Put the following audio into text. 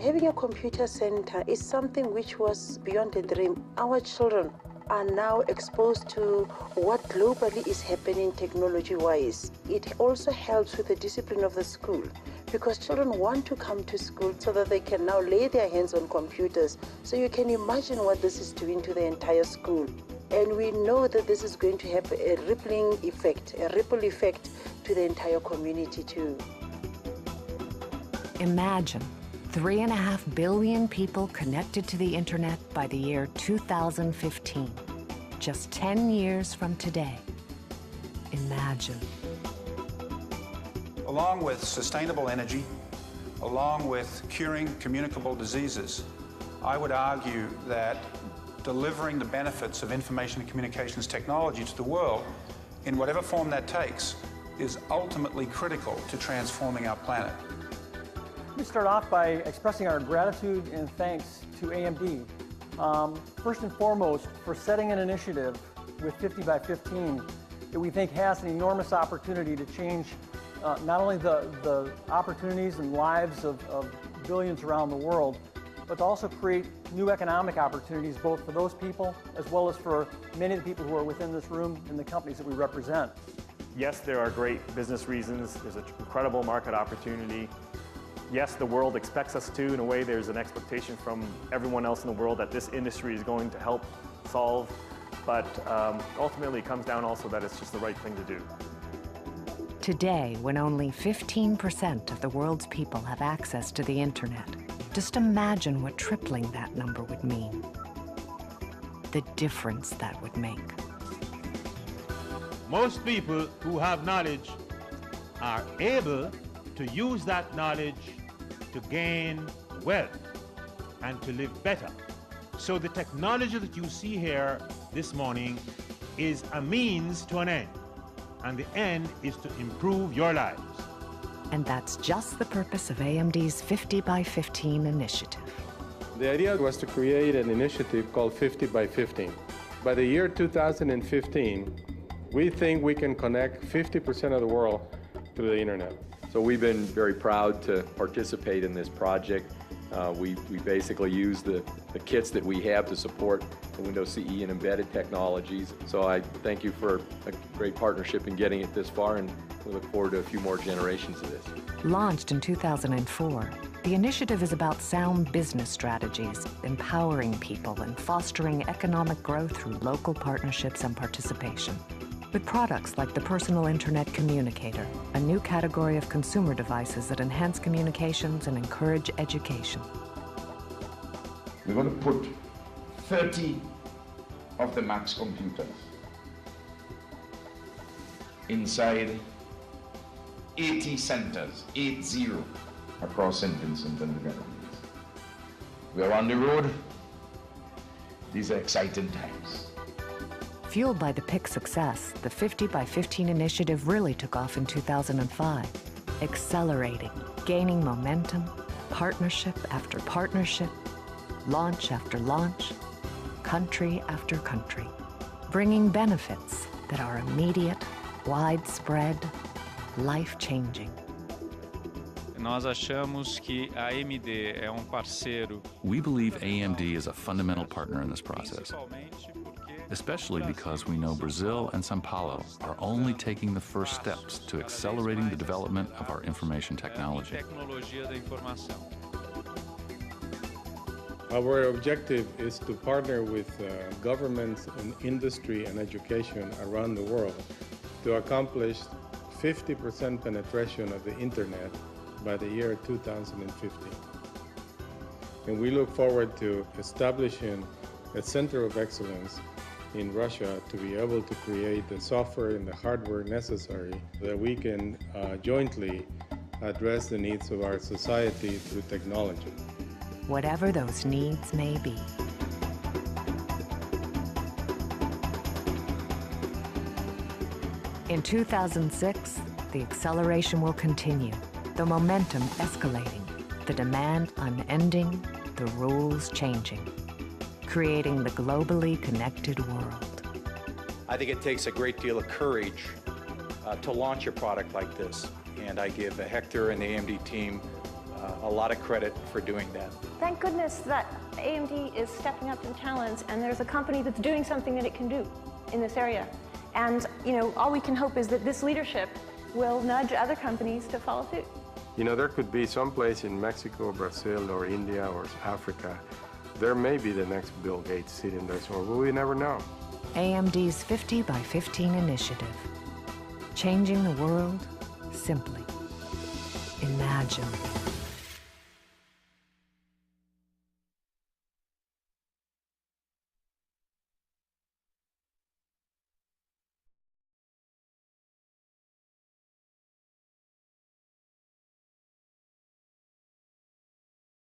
Having a computer center is something which was beyond a dream. Our children are now exposed to what globally is happening technology-wise. It also helps with the discipline of the school because children want to come to school so that they can now lay their hands on computers. So you can imagine what this is doing to the entire school. And we know that this is going to have a ripple effect to the entire community too. Imagine 3.5 billion people connected to the internet by the year 2015, just 10 years from today. Imagine. Along with sustainable energy, along with curing communicable diseases, I would argue that delivering the benefits of information and communications technology to the world, in whatever form that takes, is ultimately critical to transforming our planet. Let me start off by expressing our gratitude and thanks to AMD. First and foremost, for setting an initiative with 50 by 15 that we think has an enormous opportunity to change not only the opportunities and lives of billions around the world, but to also create new economic opportunities both for those people as well as for many of the people who are within this room and the companies that we represent. Yes, there are great business reasons. There's an incredible market opportunity. Yes, the world expects us to. In a way, there's an expectation from everyone else in the world that this industry is going to help solve. But ultimately, it comes down also that it's just the right thing to do. Today, when only 15% of the world's people have access to the internet, just imagine what tripling that number would mean. The difference that would make. Most people who have knowledge are able to use that knowledge to gain wealth and to live better. So the technology that you see here this morning is a means to an end, and the end is to improve your lives. And that's just the purpose of AMD's 50 by 15 initiative. The idea was to create an initiative called 50 by 15. By the year 2015, we think we can connect 50% of the world through the internet. So we've been very proud to participate in this project. We basically use the kits that we have to support the Windows CE and embedded technologies. So I thank you for a great partnership in getting it this far, and we look forward to a few more generations of this. Launched in 2004, the initiative is about sound business strategies, empowering people and fostering economic growth through local partnerships and participation. With products like the Personal Internet Communicator, a new category of consumer devices that enhance communications and encourage education. We're going to put 30 of the Max computers inside 80 centers, 80, across St. Vincent and the Grenadines. We're on the road. These are exciting times. Fueled by the PIC success, the 50 by 15 initiative really took off in 2005, accelerating, gaining momentum, partnership after partnership, launch after launch, country after country, bringing benefits that are immediate, widespread, life-changing. Nós achamos que a AMD é parceiro. We believe AMD is a fundamental partner in this process, especially because we know Brazil and São Paulo are only taking the first steps to accelerating the development of our information technology. Our objective is to partner with governments and industry and education around the world to accomplish 50% penetration of the internet by the year 2015. And we look forward to establishing a center of excellence in Russia to be able to create the software and the hardware necessary so that we can jointly address the needs of our society through technology. Whatever those needs may be. In 2006, the acceleration will continue, the momentum escalating, the demand unending, the rules changing, creating the globally connected world. I think it takes a great deal of courage to launch a product like this, and I give Hector and the AMD team a lot of credit for doing that. Thank goodness that AMD is stepping up to the challenge, and there's a company that's doing something that it can do in this area. And all we can hope is that this leadership will nudge other companies to follow suit. There could be some place in Mexico, Brazil, or India, or Africa. There may be the next Bill Gates sitting there somewhere, but we never know. AMD's 50 by 15 initiative. Changing the world simply. Imagine.